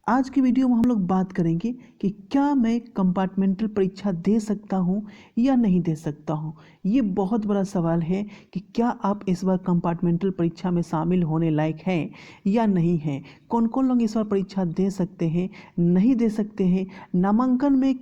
आज की वीडियो में हम लोग बात करेंगे कि क्या मैं कंपार्टमेंटल परीक्षा दे सकता हूं या नहीं दे सकता हूं। ये बहुत बड़ा सवाल है कि क्या आप इस बार कंपार्टमेंटल परीक्षा में शामिल होने लायक हैं या नहीं हैं। कौन कौन लोग इस बार परीक्षा दे सकते हैं, नहीं दे सकते हैं। नामांकन में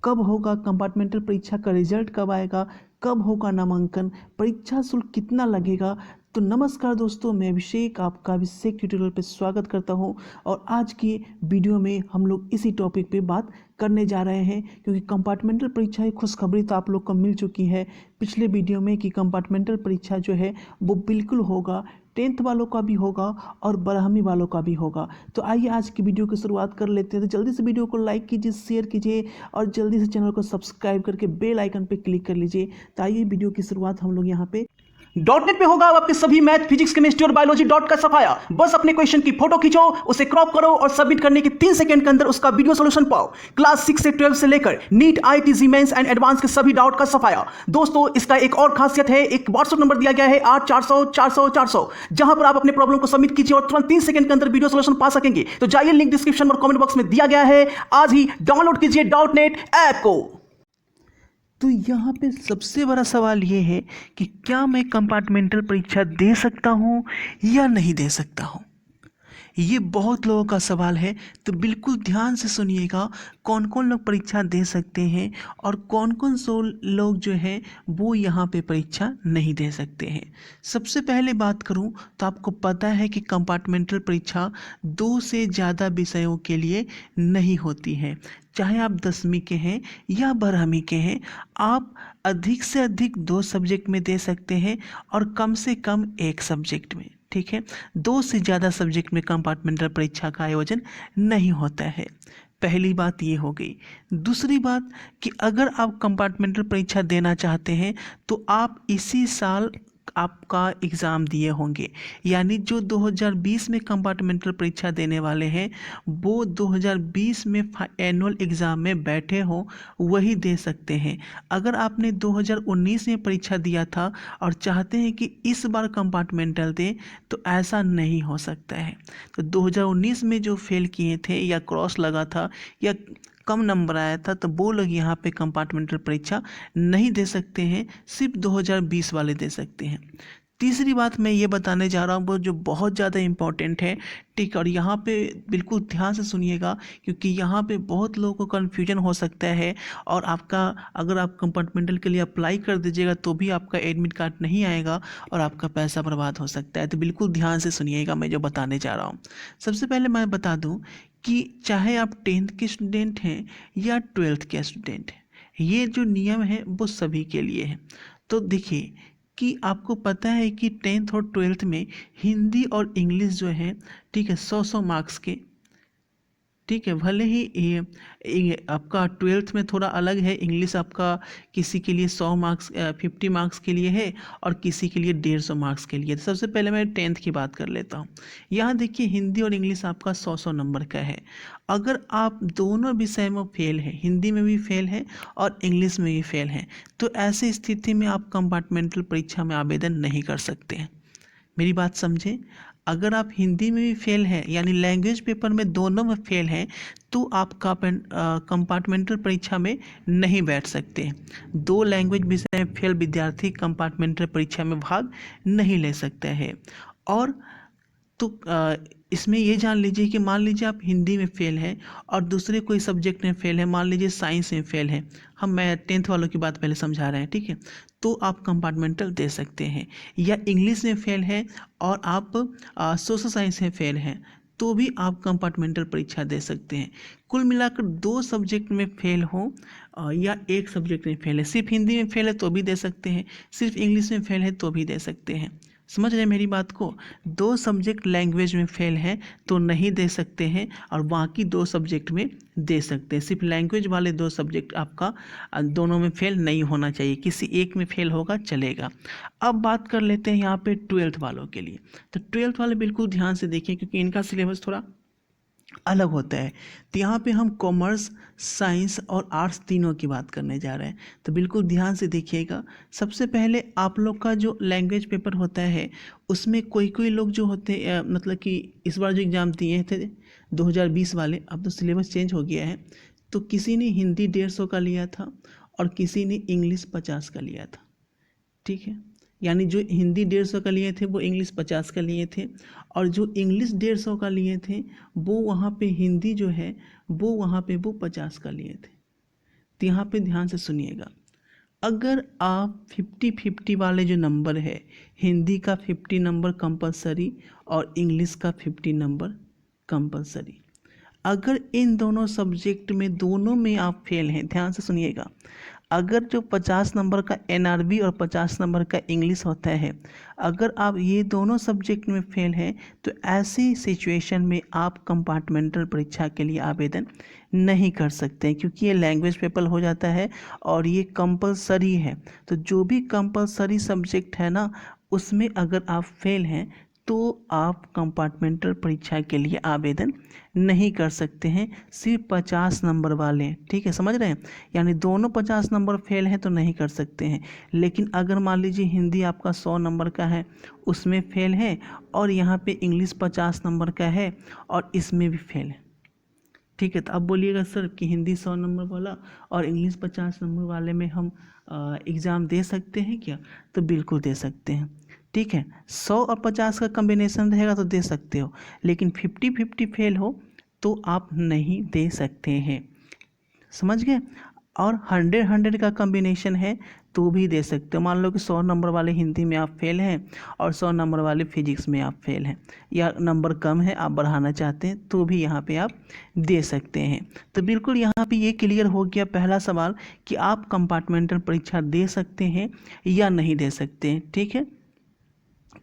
कब होगा, कंपार्टमेंटल परीक्षा का रिजल्ट कब आएगा, कब होगा नामांकन, परीक्षा शुल्क कितना लगेगा। तो नमस्कार दोस्तों, मैं अभिषेक आपका अभिषेक ट्यूटोरियल पे स्वागत करता हूं। और आज की वीडियो में हम लोग इसी टॉपिक पे बात करने जा रहे हैं, क्योंकि कंपार्टमेंटल परीक्षा की खुशखबरी तो आप लोग को मिल चुकी है पिछले वीडियो में कि कंपार्टमेंटल परीक्षा जो है वो बिल्कुल होगा, 10th वालों का भी होगा और 12वीं वालों का भी होगा। तो आइए आज की वीडियो की शुरुआत कर लेते हैं। तो जल्दी से वीडियो को लाइक कीजिए, शेयर कीजिए और जल्दी से चैनल को सब्सक्राइब करके बेल आइकन पर क्लिक कर लीजिए। तो आइए वीडियो की शुरुआत हम लोग यहाँ पे .NET पे होगा। अब आपके सभी मैथ, फिजिक्स, केमिस्ट्री और बायोलॉजी डॉट का सफाया। बस अपने क्वेश्चन की फोटो खींचो, उसे क्रॉप करो और सबमिट करने के 3 सेकंड के अंदर उसका वीडियो सॉल्यूशन पाओ। क्लास 6 से 12 से लेकर NEET, IIT, JEE mains and advance के सभी डाउट का सफाया। दोस्तों, इसका एक और खासियत है, एक व्हाट्सएप नंबर दिया गया है 8400 जहां पर आप अपने प्रॉब्लम को सबमिट कीजिए और तुरंत 3 सेकंड के अंदर वीडियो सॉल्यूशन पा सकेंगे। तो जाइए, लिंक डिस्क्रिप्शन और कमेंट बॉक्स में दिया गया है, आज ही डाउनलोड कीजिए .NET ऐप को। तो यहाँ पे सबसे बड़ा सवाल ये है कि क्या मैं कंपार्टमेंटल परीक्षा दे सकता हूँ या नहीं दे सकता हूँ। ये बहुत लोगों का सवाल है, तो बिल्कुल ध्यान से सुनिएगा कौन कौन लोग परीक्षा दे सकते हैं और कौन कौन सो लोग जो हैं वो यहाँ पे परीक्षा नहीं दे सकते हैं। सबसे पहले बात करूँ तो आपको पता है कि कंपार्टमेंटल परीक्षा 2 से ज़्यादा विषयों के लिए नहीं होती है। चाहे आप 10वीं के हैं या 12वीं के हैं, आप अधिक से अधिक 2 सब्जेक्ट में दे सकते हैं और कम से कम 1 सब्जेक्ट में। ठीक है, 2 से ज़्यादा सब्जेक्ट में कंपार्टमेंटल परीक्षा का आयोजन नहीं होता है। पहली बात ये हो गई। दूसरी बात कि अगर आप कंपार्टमेंटल परीक्षा देना चाहते हैं तो आप इसी साल आपका एग्ज़ाम दिए होंगे, यानी जो 2020 में कंपार्टमेंटल परीक्षा देने वाले हैं वो 2020 में एनुअल एग्ज़ाम में बैठे हो वही दे सकते हैं। अगर आपने 2019 में परीक्षा दिया था और चाहते हैं कि इस बार कंपार्टमेंटल दें तो ऐसा नहीं हो सकता है। तो 2019 में जो फेल किए थे या क्रॉस लगा था या कम नंबर आया था तो वो लोग यहाँ पे कंपार्टमेंटल परीक्षा नहीं दे सकते हैं, सिर्फ 2020 वाले दे सकते हैं। तीसरी बात मैं ये बताने जा रहा हूँ वो जो बहुत ज़्यादा इम्पॉर्टेंट है, ठीक। और यहाँ पे बिल्कुल ध्यान से सुनिएगा, क्योंकि यहाँ पे बहुत लोगों को कन्फ्यूजन हो सकता है और आपका अगर आप कंपार्टमेंटल के लिए अप्लाई कर दीजिएगा तो भी आपका एडमिट कार्ड नहीं आएगा और आपका पैसा बर्बाद हो सकता है। तो बिल्कुल ध्यान से सुनिएगा मैं जो बताने जा रहा हूँ। सबसे पहले मैं बता दूँ कि चाहे आप 10th के स्टूडेंट हैं या 12th के स्टूडेंट हैं, ये जो नियम है वो सभी के लिए है। तो देखिए कि आपको पता है कि 10th और 12th में हिंदी और इंग्लिश जो है, ठीक है, 100 मार्क्स के, ठीक है। भले ही ये आपका 12th में थोड़ा अलग है, इंग्लिश आपका किसी के लिए 100 मार्क्स 50 मार्क्स के लिए है और किसी के लिए 150 मार्क्स के लिए। तो सबसे पहले मैं 10th की बात कर लेता हूँ। यहाँ देखिए हिंदी और इंग्लिश आपका 100 नंबर का है। अगर आप दोनों विषय में फेल हैं, हिंदी में भी फेल हैं और इंग्लिश में भी फेल हैं, तो ऐसी स्थिति में आप कंपार्टमेंटल परीक्षा में आवेदन नहीं कर सकते हैं। मेरी बात समझें, अगर आप हिंदी में भी फेल हैं यानी लैंग्वेज पेपर में दोनों में फेल हैं तो आप कंपार्टमेंटल परीक्षा में नहीं बैठ सकते। 2 लैंग्वेज विषय में फेल विद्यार्थी कंपार्टमेंटल परीक्षा में भाग नहीं ले सकते हैं। और तो इसमें ये जान लीजिए कि मान लीजिए आप हिंदी में फेल हैं और दूसरे कोई सब्जेक्ट में फेल है, मान लीजिए साइंस में फेल है, मैं 10th वालों की बात पहले समझा रहे हैं, ठीक है, तो आप कंपार्टमेंटल दे सकते हैं। या इंग्लिश में फेल है और आप सोशल साइंस में फेल हैं तो भी आप कंपार्टमेंटल परीक्षा दे सकते हैं। कुल मिलाकर 2 सब्जेक्ट में फेल हो या 1 सब्जेक्ट में फेल है, सिर्फ हिंदी में फेल है तो भी दे सकते हैं, सिर्फ इंग्लिश में फेल है तो भी दे सकते हैं। समझ रहे मेरी बात को। 2 सब्जेक्ट लैंग्वेज में फेल हैं तो नहीं दे सकते हैं और बाकी 2 सब्जेक्ट में दे सकते हैं। सिर्फ लैंग्वेज वाले 2 सब्जेक्ट आपका दोनों में फेल नहीं होना चाहिए, किसी एक में फेल होगा चलेगा। अब बात कर लेते हैं यहाँ पे 12th वालों के लिए। तो 12th वाले बिल्कुल ध्यान से देखिए, क्योंकि इनका सिलेबस थोड़ा अलग होता है। तो यहाँ पे हम कॉमर्स, साइंस और आर्ट्स तीनों की बात करने जा रहे हैं, तो बिल्कुल ध्यान से देखिएगा। सबसे पहले आप लोग का जो लैंग्वेज पेपर होता है उसमें कोई कोई लोग जो होते मतलब कि इस बार जो एग्ज़ाम दिए थे 2020 वाले, अब तो सिलेबस चेंज हो गया है, तो किसी ने हिंदी 150 का लिया था और किसी ने इंग्लिश 50 का लिया था। ठीक है, यानी जो हिंदी 150 का लिए थे वो इंग्लिश 50 का लिए थे, और जो इंग्लिश 150 का लिए थे वो वहाँ पे हिंदी जो है वो वहाँ पे वो 50 का लिए थे। तो यहाँ पे ध्यान से सुनिएगा, अगर आप 50-50 वाले जो नंबर है, हिंदी का 50 नंबर कंपलसरी और इंग्लिश का 50 नंबर कंपलसरी, अगर इन दोनों सब्जेक्ट में दोनों में आप फेल हैं, ध्यान से सुनिएगा, अगर जो 50 नंबर का एनआरबी और 50 नंबर का इंग्लिश होता है, अगर आप ये दोनों सब्जेक्ट में फेल हैं तो ऐसी सिचुएशन में आप कंपार्टमेंटल परीक्षा के लिए आवेदन नहीं कर सकते हैं, क्योंकि ये लैंग्वेज पेपर हो जाता है और ये कंपलसरी है। तो जो भी कंपलसरी सब्जेक्ट है ना, उसमें अगर आप फेल हैं तो आप कंपार्टमेंटल परीक्षा के लिए आवेदन नहीं कर सकते हैं, सिर्फ 50 नंबर वाले। ठीक है, समझ रहे हैं, यानी दोनों 50 नंबर फेल हैं तो नहीं कर सकते हैं। लेकिन अगर मान लीजिए हिंदी आपका 100 नंबर का है, उसमें फेल है, और यहाँ पे इंग्लिश 50 नंबर का है और इसमें भी फेल है। ठीक है, तो अब बोलिएगा सर कि हिंदी 100 नंबर वाला और इंग्लिश 50 नंबर वाले में हम एग्ज़ाम दे सकते हैं क्या? तो बिल्कुल दे सकते हैं। ठीक है, 100 और 50 का कम्बिनेशन रहेगा तो दे सकते हो, लेकिन 50-50 फेल हो तो आप नहीं दे सकते हैं, समझ गए? और 100-100 का कम्बिनेशन है तो भी दे सकते हो। मान लो कि 100 नंबर वाले हिंदी में आप फेल हैं और 100 नंबर वाले फिजिक्स में आप फेल हैं, या नंबर कम है आप बढ़ाना चाहते हैं तो भी यहाँ पे आप दे सकते हैं। तो बिल्कुल यहाँ पे ये क्लियर हो गया पहला सवाल कि आप कंपार्टमेंटल परीक्षा दे सकते हैं या नहीं दे सकते हैं। ठीक है,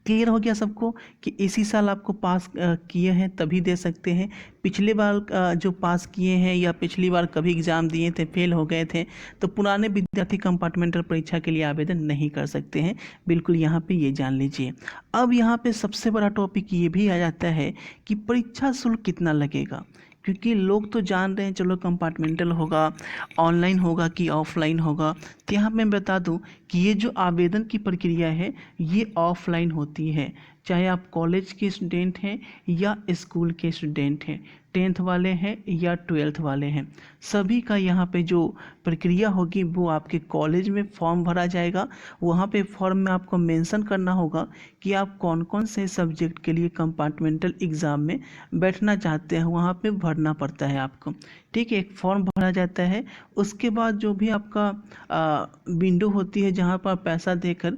क्लियर हो गया सबको कि इसी साल आपको पास किए हैं तभी दे सकते हैं, पिछले बार जो पास किए हैं या पिछली बार कभी एग्ज़ाम दिए थे फेल हो गए थे तो पुराने विद्यार्थी कंपार्टमेंटल परीक्षा के लिए आवेदन नहीं कर सकते हैं। बिल्कुल यहाँ पे ये जान लीजिए। अब यहाँ पे सबसे बड़ा टॉपिक ये भी आ जाता है कि परीक्षा शुल्क कितना लगेगा, क्योंकि लोग तो जान रहे हैं चलो कंपार्टमेंटल होगा, ऑनलाइन होगा कि ऑफलाइन होगा। तो यहाँ मैं बता दूं कि ये जो आवेदन की प्रक्रिया है ये ऑफलाइन होती है, चाहे आप कॉलेज के स्टूडेंट हैं या स्कूल के स्टूडेंट हैं, 10th वाले हैं या 12th वाले हैं, सभी का यहाँ पे जो प्रक्रिया होगी वो आपके कॉलेज में फॉर्म भरा जाएगा। वहाँ पे फॉर्म में आपको मेंशन करना होगा कि आप कौन कौन से सब्जेक्ट के लिए कंपार्टमेंटल एग्ज़ाम में बैठना चाहते हैं, वहाँ पे भरना पड़ता है आपको। ठीक है, एक फॉर्म भरा जाता है, उसके बाद जो भी आपका विंडो होती है जहाँ पर पैसा देकर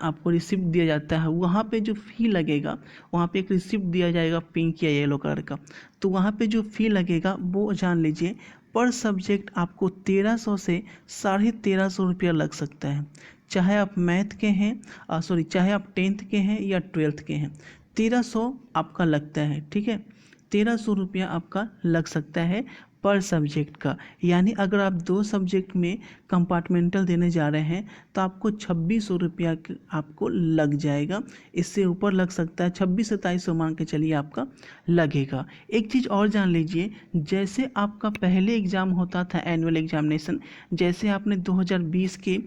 आपको रिसिप्ट दिया जाता है, वहाँ पे जो फ़ी लगेगा, वहाँ पे एक रिसिप्ट दिया जाएगा पिंक या येलो कलर का, तो वहाँ पे जो फ़ी लगेगा वो जान लीजिए पर सब्जेक्ट आपको 1300 से 1350 रुपया लग सकता है, चाहे आप मैथ के हैं चाहे आप 10th के हैं या 12th के हैं, 1300 आपका लगता है। ठीक है, 1300 रुपया आपका लग सकता है पर सब्जेक्ट का। यानी अगर आप 2 सब्जेक्ट में कंपार्टमेंटल देने जा रहे हैं तो आपको 2600 रुपया आपको लग जाएगा, इससे ऊपर लग सकता है, 2600-2700 मान के चलिए आपका लगेगा। एक चीज़ और जान लीजिए, जैसे आपका पहले एग्ज़ाम होता था एनुअल एग्जामिनेशन, जैसे आपने 2020 के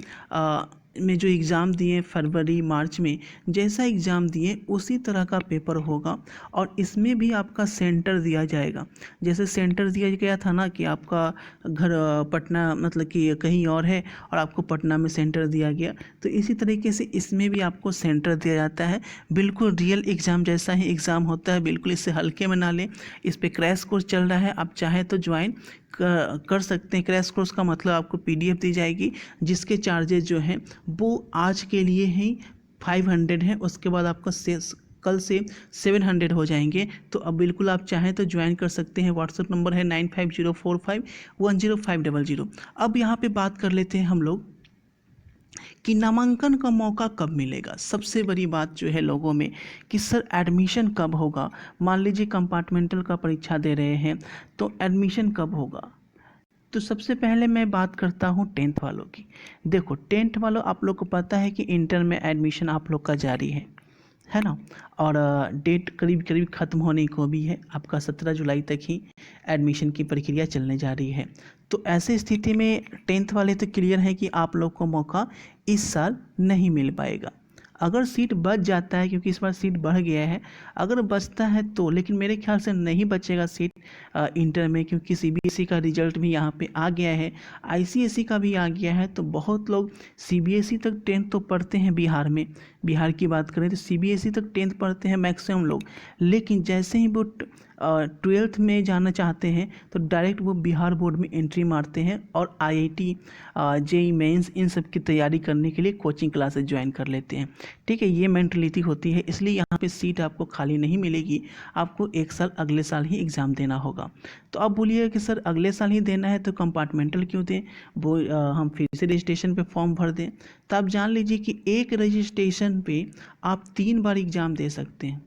में जो एग्ज़ाम दिए फरवरी मार्च में, जैसा एग्ज़ाम दिए उसी तरह का पेपर होगा, और इसमें भी आपका सेंटर दिया जाएगा। जैसे सेंटर दिया गया था ना कि आपका घर पटना मतलब कि कहीं और है और आपको पटना में सेंटर दिया गया, तो इसी तरीके से इसमें भी आपको सेंटर दिया जाता है। बिल्कुल रियल एग्ज़ाम जैसा ही एग्ज़ाम होता है, बिल्कुल इससे हल्के में ना लें। इस पर क्रैश कोर्स चल रहा है, आप चाहें तो ज्वाइन कर सकते हैं। क्रैश कोर्स का मतलब आपको PDF दी जाएगी जिसके चार्जेज जो हैं वो आज के लिए ही 500 हैं, उसके बाद आपका कल से 700 हो जाएंगे। तो अब बिल्कुल आप चाहें तो ज्वाइन कर सकते हैं। व्हाट्सएप नंबर है 9504510500। अब यहाँ पे बात कर लेते हैं हम लोग कि नामांकन का मौका कब मिलेगा। सबसे बड़ी बात जो है लोगों में कि सर एडमिशन कब होगा। मान लीजिए कंपार्टमेंटल का परीक्षा दे रहे हैं तो एडमिशन कब होगा। तो सबसे पहले मैं बात करता हूँ 10th वालों की। देखो 10th वालों, आप लोग को पता है कि इंटर में एडमिशन आप लोग का जारी है, है ना। और डेट करीब करीब ख़त्म होने को भी है, आपका 17 जुलाई तक ही एडमिशन की प्रक्रिया चलने जा रही है। तो ऐसे स्थिति में 10th वाले तो क्लियर है कि आप लोग को मौका इस साल नहीं मिल पाएगा। अगर सीट बच जाता है, क्योंकि इस बार सीट बढ़ गया है, अगर बचता है तो, लेकिन मेरे ख्याल से नहीं बचेगा सीट इंटर में, क्योंकि सीबीएसई का रिजल्ट भी यहाँ पे आ गया है, आईसीएसई का भी आ गया है। तो बहुत लोग सीबीएसई तक 10th तो पढ़ते हैं बिहार में, बिहार की बात करें तो सीबीएसई तक 10th पढ़ते हैं मैक्सिमम लोग, लेकिन जैसे ही वो 12th में जाना चाहते हैं तो डायरेक्ट वो बिहार बोर्ड में एंट्री मारते हैं और आईआईटी, जेईई मेंस, इन सब की तैयारी करने के लिए कोचिंग क्लासेस ज्वाइन कर लेते हैं। ठीक है, ये मेंटलिटी होती है, इसलिए यहाँ पे सीट आपको खाली नहीं मिलेगी, आपको एक साल अगले साल ही एग्ज़ाम देना होगा। तो आप बोलिएगा कि सर अगले साल ही देना है तो कंपार्टमेंटल क्यों दें, वो हम फिर से रजिस्ट्रेशन पे फॉर्म भर दें। तो आप जान लीजिए कि एक रजिस्ट्रेशन पे आप 3 बार एग्ज़ाम दे सकते हैं,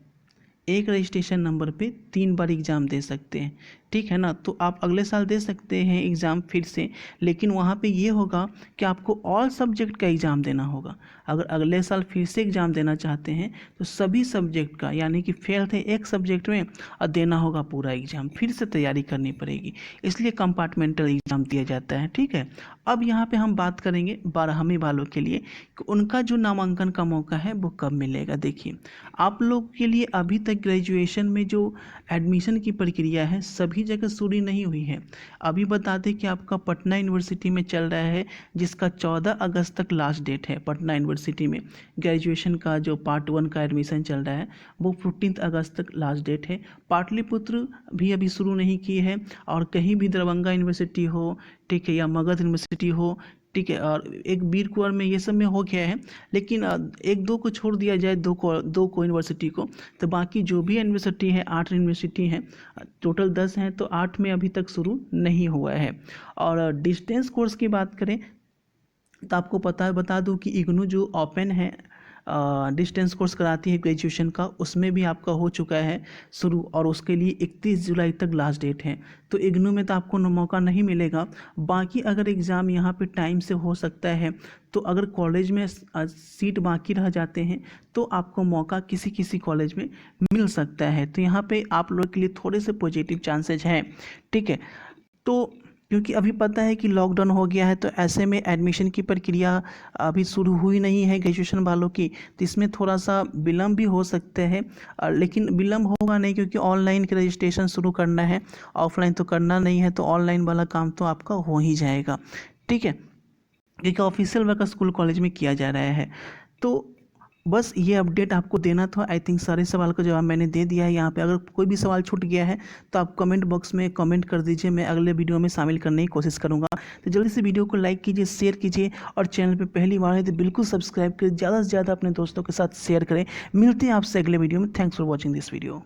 एक रजिस्ट्रेशन नंबर पे 3 बार एग्ज़ाम दे सकते हैं। ठीक है ना। तो आप अगले साल दे सकते हैं एग्ज़ाम फिर से, लेकिन वहाँ पे ये होगा कि आपको ऑल सब्जेक्ट का एग्ज़ाम देना होगा। अगर अगले साल फिर से एग्ज़ाम देना चाहते हैं तो सभी सब्जेक्ट का, यानी कि फेल थे एक सब्जेक्ट में और देना होगा पूरा एग्ज़ाम, फिर से तैयारी करनी पड़ेगी, इसलिए कंपार्टमेंटल एग्ज़ाम दिया जाता है। ठीक है। अब यहाँ पे हम बात करेंगे 12वीं वालों के लिए कि उनका जो नामांकन का मौका है वो कब मिलेगा। देखिए, आप लोग के लिए अभी तक ग्रेजुएशन में जो एडमिशन की प्रक्रिया है सभी जगह शुरू नहीं हुई है। अभी बता दें कि आपका पटना यूनिवर्सिटी में चल रहा है, जिसका 14 अगस्त तक लास्ट डेट है। पटना यूनिवर्सिटी में ग्रेजुएशन का जो पार्ट 1 का एडमिशन चल रहा है वो 15 अगस्त तक लास्ट डेट है। पाटलिपुत्र भी अभी शुरू नहीं की है, और कहीं भी दरभंगा यूनिवर्सिटी हो, ठीक है, या मगध यूनिवर्सिटी हो, ठीक है, और एक बीर कुंवर में, ये सब में हो गया है, लेकिन एक दो को छोड़ दिया जाए, दो को यूनिवर्सिटी को, तो बाकी जो भी यूनिवर्सिटी है, 8 यूनिवर्सिटी हैं, टोटल 10 हैं, तो 8 में अभी तक शुरू नहीं हुआ है। और डिस्टेंस कोर्स की बात करें तो आपको बता दूं कि इग्नू जो ओपन है डिस्टेंस कोर्स कराती है ग्रेजुएशन का, उसमें भी आपका हो चुका है शुरू, और उसके लिए 31 जुलाई तक लास्ट डेट है। तो इग्नू में तो आपको मौका नहीं मिलेगा। बाकी अगर एग्ज़ाम यहाँ पे टाइम से हो सकता है, तो अगर कॉलेज में सीट बाकी रह जाते हैं तो आपको मौका किसी किसी कॉलेज में मिल सकता है। तो यहाँ पे आप लोग के लिए थोड़े से पॉजिटिव चांसेज हैं। ठीक है। तो क्योंकि अभी पता है कि लॉकडाउन हो गया है, तो ऐसे में एडमिशन की प्रक्रिया अभी शुरू हुई नहीं है ग्रेजुएशन वालों की, तो इसमें थोड़ा सा विलम्ब भी हो सकते हैं, लेकिन विलम्ब होगा नहीं, क्योंकि ऑनलाइन के रजिस्ट्रेशन शुरू करना है, ऑफलाइन तो करना नहीं है, तो ऑनलाइन वाला काम तो आपका हो ही जाएगा। ठीक है, क्योंकि ऑफिशियल वर्क स्कूल कॉलेज में किया जा रहा है। तो बस ये अपडेट आपको देना था। आई थिंक सारे सवाल का जवाब मैंने दे दिया है। यहाँ पे अगर कोई भी सवाल छूट गया है तो आप कमेंट बॉक्स में कमेंट कर दीजिए, मैं अगले वीडियो में शामिल करने की कोशिश करूँगा। तो जल्दी से वीडियो को लाइक कीजिए, शेयर कीजिए, और चैनल पे पहली बार है तो बिल्कुल सब्सक्राइब करिए, ज़्यादा से ज़्यादा अपने दोस्तों के साथ शेयर करें। मिलते हैं आपसे अगले वीडियो में। Thanks for watching this video.